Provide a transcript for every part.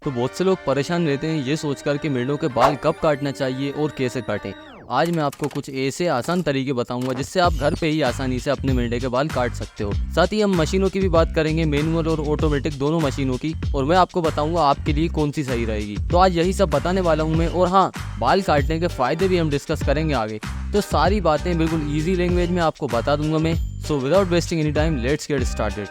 तो बहुत से लोग परेशान रहते हैं ये सोचकर कि मेंढों के बाल कब काटना चाहिए और कैसे काटें। आज मैं आपको कुछ ऐसे आसान तरीके बताऊंगा जिससे आप घर पे ही आसानी से अपने मेंढे के बाल काट सकते हो। साथ ही हम मशीनों की भी बात करेंगे, मैनुअल और ऑटोमेटिक दोनों मशीनों की, और मैं आपको बताऊंगा आपके लिए कौन सी सही रहेगी। तो आज यही सब बताने वाला हूं मैं, और हाँ, बाल काटने के फायदे भी हम डिस्कस करेंगे आगे। तो सारी बातें बिल्कुल ईजी लैंग्वेज में आपको बता दूंगा मैं। So without wasting any time, let's get started.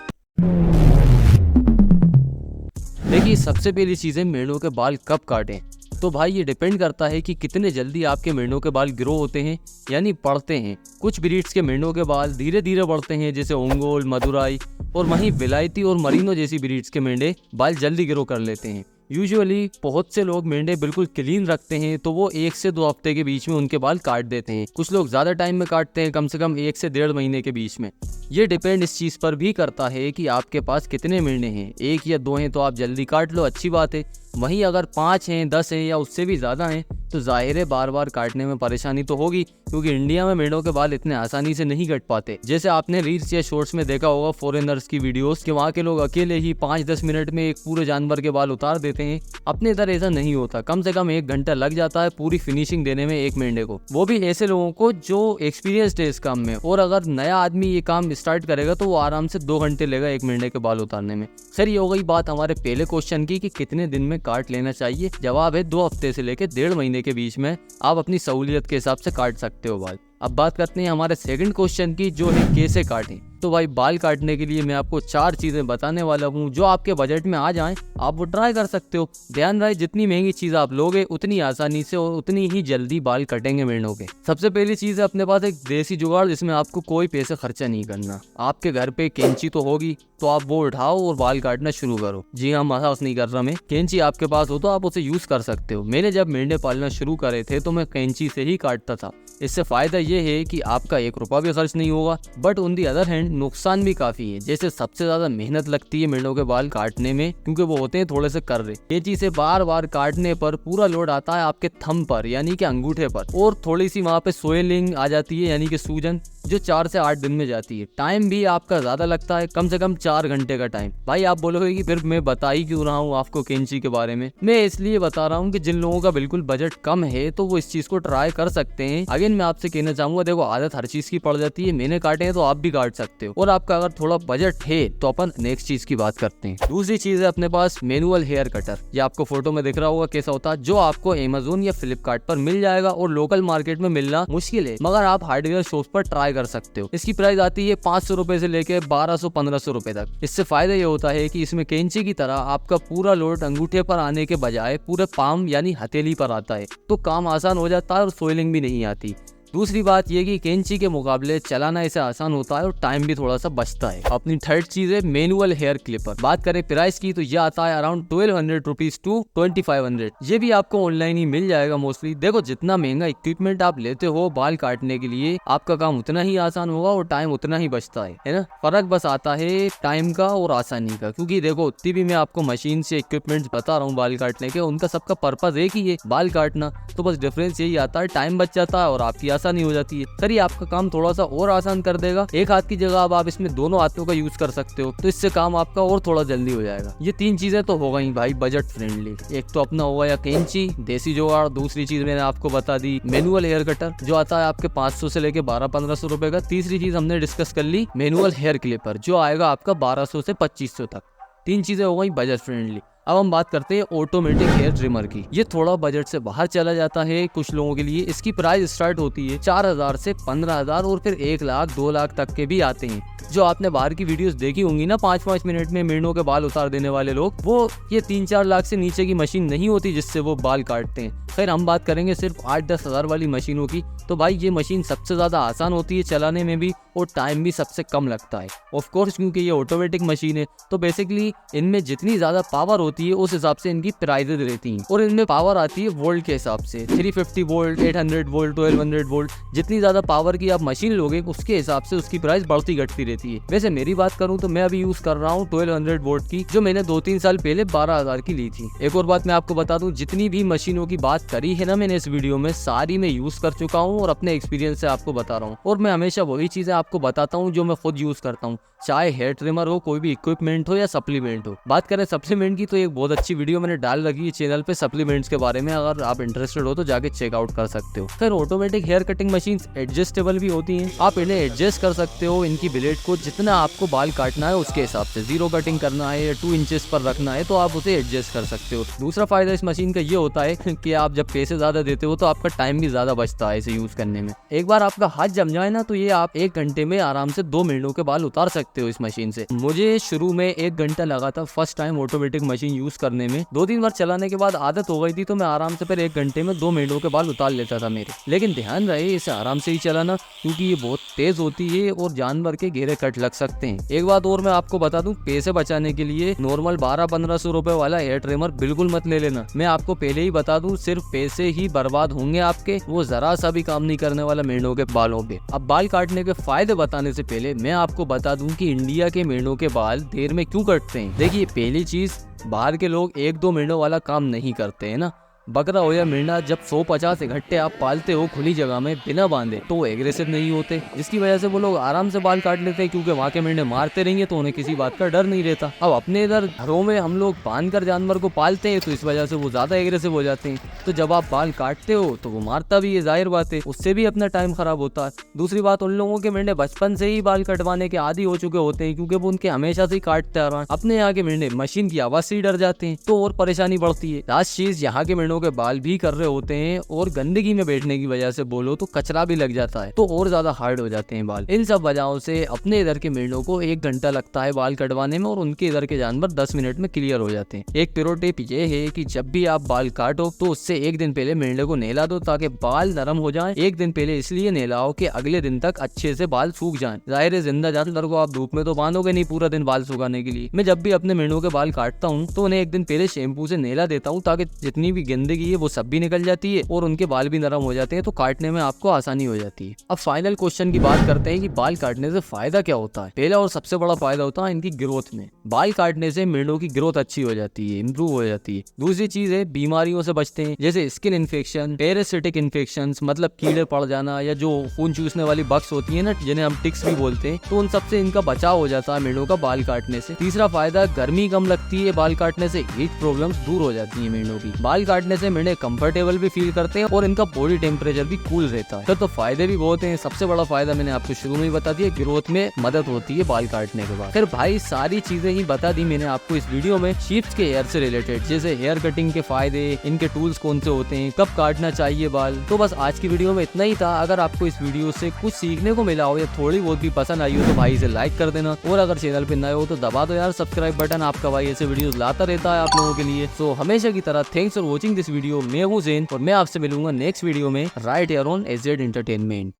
देखिए, सबसे पहली चीज़ है मेंढों के बाल कब काटें। तो भाई ये डिपेंड करता है कि कितने जल्दी आपके मेंढों के बाल ग्रो होते हैं, यानी बढ़ते हैं। कुछ ब्रीड्स के मेंढों के बाल धीरे धीरे बढ़ते हैं, जैसे ओंगोल, मदुराई, और वहीं विलायती और मरीनो जैसी ब्रीड्स के मेंढे बाल जल्दी ग्रो कर लेते हैं। यूजुअली बहुत से लोग मेंढे बिल्कुल क्लीन रखते हैं तो वो 1 से 2 हफ्ते के बीच में उनके बाल काट देते हैं। कुछ लोग ज़्यादा टाइम में काटते हैं, कम से कम 1 से 1.5 महीने के बीच में। ये डिपेंड इस चीज़ पर भी करता है कि आपके पास कितने मेंढे हैं। 1 या 2 हैं तो आप जल्दी काट लो, अच्छी बात है। वहीं अगर 5 हैं, 10 हैं या उससे भी ज़्यादा हैं तो जाहिर है बार बार काटने में परेशानी तो होगी, क्योंकि इंडिया में मेंढों के बाल इतने आसानी से नहीं कट पाते। जैसे आपने रील्स या शॉर्ट्स में देखा होगा फॉरेनर्स की वीडियोस कि वहाँ के लोग अकेले ही 5-10 मिनट में एक पूरे जानवर के बाल उतार देते हैं। अपने इधर ऐसा नहीं होता, कम से कम 1 घंटा लग जाता है पूरी फिनिशिंग देने में एक मेंढे को, वो भी ऐसे लोगों को जो एक्सपीरियंस्ड है इस काम में। और अगर नया आदमी ये काम स्टार्ट करेगा तो वो आराम से 2 घंटे लेगा एक मेंढे के बाल उतारने में। सर, ये हो गई बात हमारे पहले क्वेश्चन की कि कितने दिन में काट लेना चाहिए। जवाब है 2 हफ्ते से लेकर 1.5 महीने के बीच में आप अपनी सहूलियत के हिसाब से काट सकते हो बाल। अब बात करते हैं हमारे सेकंड क्वेश्चन की, जो है कैसे काटें। तो भाई बाल काटने के लिए मैं आपको 4 चीजें बताने वाला हूँ जो आपके बजट में आ जाएं, आप वो ट्राई कर सकते हो। ध्यान रहे, जितनी महंगी चीज आप लोगे उतनी आसानी से और उतनी ही जल्दी बाल कटेंगे मेंढों के। सबसे पहली चीज है अपने पास एक देसी जुगाड़, जिसमें आपको कोई पैसे खर्चा नहीं करना। आपके घर पे कैंची तो होगी, तो आप वो उठाओ और बाल काटना शुरू करो। जी हाँ, मजाक नहीं कर रहा मैं। कैंची आपके पास हो तो आप उसे यूज कर सकते हो। मैंने जब मेंढे पालना शुरू करे थे तो मैं कैंची से ही काटता था। इससे फायदा ये है कि आपका 1 रुपया भी खर्च नहीं होगा, but on the other hand नुकसान भी काफी है। जैसे सबसे ज्यादा मेहनत लगती है मेंढों के बाल काटने में, क्योंकि वो होते हैं थोड़े से कर्रे। कैंची से बार बार काटने पर पूरा लोड आता है आपके थंब पर, यानी कि अंगूठे पर, और थोड़ी सी वहाँ पे सोइलिंग आ जाती है, यानी कि सूजन, जो 4 से 8 दिन में जाती है। टाइम भी आपका ज्यादा लगता है, कम से कम 4 घंटे का टाइम। भाई आप बोलोगे कि फिर मैं बता ही क्यों रहा हूँ आपको कैंची के बारे में। मैं इसलिए बता रहा हूँ कि जिन लोगों का बिल्कुल बजट कम है तो वो इस चीज को ट्राई कर सकते हैं। अगेन मैं आपसे कहना चाहूंगा, देखो आदत हर चीज की पड़ जाती है। मैंने काटे हैं तो आप भी काट सकते हो। और आपका अगर थोड़ा बजट है तो अपन नेक्स्ट चीज की बात करते हैं। दूसरी चीज है अपने पास मैनुअल हेयर कटर। ये आपको फोटो में दिख रहा होगा कैसा होता है, जो आपको अमेज़न या फ्लिपकार्ट पर मिल जाएगा, और लोकल मार्केट में मिलना मुश्किल है, मगर आप हार्डवेयर शॉप पर ट्राई कर सकते हो। इसकी प्राइस आती है 500 रुपए से लेके 1200-1500 रुपए तक। इससे फायदा ये होता है कि इसमें कैंची की तरह आपका पूरा लोड अंगूठे पर आने के बजाय पूरे पाम यानी हथेली पर आता है, तो काम आसान हो जाता है और सोइलिंग भी नहीं आती। दूसरी बात यह कि कैंची के मुकाबले चलाना इसे आसान होता है और टाइम भी थोड़ा सा बचता है। अपनी थर्ड चीज है मैनुअल हेयर क्लिपर। बात करें प्राइस की तो यह आता है अराउंड 1200 रुपीज टू 2500। ये भी आपको ऑनलाइन ही मिल जाएगा मोस्टली। देखो, जितना महंगा इक्विपमेंट आप लेते हो बाल काटने के लिए, आपका काम उतना ही आसान होगा और टाइम उतना ही बचता है ना। फर्क बस आता है टाइम का और आसानी का, क्योंकि देखो उतनी भी मैं आपको मशीन से इक्विपमेंट बता रहा हूँ बाल काटने के, उनका सबका पर्पज एक ही है, बाल काटना। तो बस डिफरेंस यही आता है, टाइम बच जाता है और आपकी आसानी हो जाती है। सर, ये आपका काम थोड़ा सा और आसान कर देगा। एक हाथ की जगह अब आप इसमें दोनों हाथों का यूज कर सकते हो, तो इससे काम आपका और थोड़ा जल्दी हो जाएगा। ये 3 चीजें तो हो गई भाई बजट फ्रेंडली। एक तो अपना होगा या कैंची, देसी जुगाड़। दूसरी चीज मैंने आपको बता दी मैनुअल हेयर कटर, जो आता है आपके 500 से लेके 1200-1500 रुपए का। तीसरी चीज हमने डिस्कस कर ली मैनुअल हेयर क्लिपर, जो आएगा आपका 1200 से 2500 तक। 3 चीजें हो गई बजट फ्रेंडली। अब हम बात करते हैं ऑटोमेटिक हेयर ट्रिमर की। ये थोड़ा बजट से बाहर चला जाता है कुछ लोगों के लिए। इसकी प्राइस स्टार्ट होती है 4000 से 15000 और फिर 1 लाख 2 लाख तक के भी आते हैं। जो आपने बाहर की वीडियोस देखी होंगी ना, 5-5 मिनट में मेंढों के बाल उतार देने वाले लोग, वो ये 3-4 लाख से नीचे की मशीन नहीं होती जिससे वो बाल काटते हैं। खैर, हम बात करेंगे सिर्फ 8-10 हजार वाली मशीनों की। तो भाई ये मशीन सबसे ज्यादा आसान होती है चलाने में भी, और टाइम भी सबसे कम लगता है। ऑफ कोर्स, क्योंकि ये ऑटोमेटिक मशीन है तो बेसिकली इनमें जितनी ज्यादा पावर होती है उस हिसाब से इनकी प्राइजेज रहती हैं। और इनमें पावर आती है वोल्ट के हिसाब से, 350 वोल्ट, 800 वोल्ट, 1200 वोल्ट। जितनी ज्यादा पावर की आप मशीन लोगे उसके हिसाब से उसकी प्राइस बढ़ती घटती रहती है। वैसे मेरी बात करूं तो मैं अभी यूज कर रहा हूं 1200 वोल्ट की, जो मैंने 2-3 साल पहले 12000 की ली थी। एक और बात मैं आपको बता दूं, जितनी भी मशीनों की बात करी है ना मैंने इस वीडियो में, सारी मैं यूज कर चुका हूं और अपने एक्सपीरियंस से आपको बता रहा हूं। और मैं हमेशा वही चीजें आपको बताता हूं जो मैं खुद यूज करता हूं, चाहे हेयर ट्रिमर हो, कोई भी इक्विपमेंट हो या सप्लीमेंट हो। बात करें सप्लीमेंट की तो एक एक बहुत अच्छी वीडियो मैंने डाल रखी है चैनल पे सप्लीमेंट्स के बारे में, अगर आप इंटरेस्टेड हो तो जाके चेकआउट कर सकते हो। फिर automatic hair cutting machine adjustable भी होती हैं, आप इन्हें एडजस्ट कर सकते हो इनकी ब्लेड को, जितना आपको बाल काटना है उसके हिसाब से, 0 कटिंग करना है या 2 इंचेस पर रखना है तो आप उसे एडजस्ट कर सकते हो। दूसरा फायदा इस मशीन का ये होता है कि आप जब पैसे ज्यादा देते हो तो आपका टाइम भी ज्यादा बचता है इसे यूज करने में। एक बार आपका हाथ जम जाए ना तो ये आप 1 घंटे में आराम से 2 महीनों के बाल उतार सकते हो इस मशीन से। मुझे शुरू में 1 घंटा लगा था first time automatic machine use करने में। 2-3 बार चलाने के बाद आदत हो गई थी तो मैं आराम से फिर 1 घंटे में 2 महीनों के बाल उतार लेता था मेरे। लेकिन ध्यान रहे इसे आराम से ही चलाना, क्योंकि ये बहुत तेज होती है और जानवर के गहरे कट लग सकते हैं। एक बात और मैं आपको बता दूं, पैसे बचाने के लिए नॉर्मल 1200-1500 रुपए वाला हेयर ट्रिमर बिल्कुल मत ले लेना। मैं आपको पहले ही बता दूं, सिर्फ पैसे ही बर्बाद होंगे आपके, वो जरा सा भी काम नहीं करने वाला मेंढों के बालों पे। अब बाल काटने के फायदे बताने से पहले मैं आपको बता दूं कि इंडिया के मेंढों के बाल देर में क्यों कटते हैं। देखिए, पहली चीज, बाहर के लोग 1-2 महीनों वाला काम नहीं करते हैं ना। बकरा हो या मेंढा, जब 150 इकट्ठे आप पालते हो खुली जगह में बिना बांधे तो वो एग्रेसिव नहीं होते, जिसकी वजह से वो लोग आराम से बाल काट लेते हैं, क्योंकि वहाँ के मेंढे मारते रहेंगे तो उन्हें किसी बात का डर नहीं रहता। अब अपने इधर घरों में हम लोग बांध कर जानवर को पालते हैं तो इस वजह से वो ज्यादा एग्रेसिव हो जाते हैं, तो जब आप बाल काटते हो तो वो मारता भी है, जाहिर बात है, उससे भी अपना टाइम खराब होता है। दूसरी बात, उन लोगों के मेंढे बचपन से ही बाल कटवाने के आदी हो चुके होते हैं, क्योंकि वो उनके हमेशा से ही काटते आ रहे हैं। अपने यहाँ के मेंढे मशीन की आवाज से ही डर जाते हैं तो और परेशानी बढ़ती है। लास्ट चीज, यहाँ के मेंढों के बाल भी रहे होते हैं और गंदगी में बैठने की वजह से बोलो तो कचरा भी लग जाता है तो और ज्यादा हार्ड हो जाते हैं बाल। इन सब वजहों से अपने इधर के मेंढों को 1 घंटा लगता है बाल कटवाने में और उनके इधर के जानवर 10 मिनट में क्लियर हो जाते हैं। एक प्रो टिप ये है कि जब भी आप बाल काटो तो उससे 1 दिन पहले मेंढे को नहला दो ताकि बाल नरम हो जाए। 1 दिन पहले इसलिए नहलाओ कि अगले दिन तक अच्छे से बाल सूख जाए। जाहिर है, जिंदा जानवर को आप धूप में तो बांधोगे नहीं पूरा दिन बाल सुखाने के लिए। मैं जब भी अपने मेंढों के बाल काटता हूँ तो उन्हें 1 दिन पहले शैम्पू से नहला देता हूँ ताकि जितनी भी गंदगी है वो सब भी निकल जाती है और उनके बाल भी नरम हो जाते हैं, तो काटने में आपको आसानी हो जाती है। अब फाइनल क्वेश्चन की बात करते हैं कि बाल काटने से फायदा क्या होता है। पहला और सबसे बड़ा फायदा होता है इनकी ग्रोथ में। बाल काटने से मेंढों की ग्रोथ अच्छी हो जाती है, इंप्रूव हो जाती है। दूसरी चीज है, बीमारियों से बचते हैं, जैसे स्किन इन्फेक्शन, पैरासिटिक इन्फेक्शन, मतलब कीड़े पड़ जाना या जो खून चूसने वाली बग्स होती है ना, जिन्हें हम टिक्स भी बोलते हैं, तो उन सबसे इनका बचाव हो जाता है मेंढों का बाल काटने से। तीसरा फायदा, गर्मी कम लगती है बाल काटने से, हीट प्रॉब्लम्स दूर हो जाती है मेंढों की। बाल काटने से मेंढे कंफर्टेबल भी फील करते हैं और इनका बॉडी टेम्परेचर भी कूल रहता है। तो फायदे भी बहुत हैं। सबसे बड़ा फायदा मैंने आपको शुरू में ही बता दिया, ग्रोथ में मदद होती है बाल काटने के बाद। फिर भाई सारी चीजें ही बता दी मैंने आपको इस वीडियो में शीप के हेयर से रिलेटेड, जैसे हेयर कटिंग के फायदे, इनके टूल्स कौन से होते हैं, कब काटना चाहिए बाल। तो बस आज की वीडियो में इतना ही था। अगर आपको इस वीडियो से कुछ सीखने को मिला हो या थोड़ी बहुत भी पसंद आई हो तो भाई इसे लाइक कर देना, और अगर चैनल पे नए हो तो दबा दो यार सब्सक्राइब बटन। आपका भाई ऐसे वीडियो लाता रहता है आप लोगों के लिए। तो हमेशा की तरह thanks for watching this video. मैं हूँ ज़ैन और मैं आपसे मिलूंगा नेक्स्ट वीडियो में right here on AZ entertainment.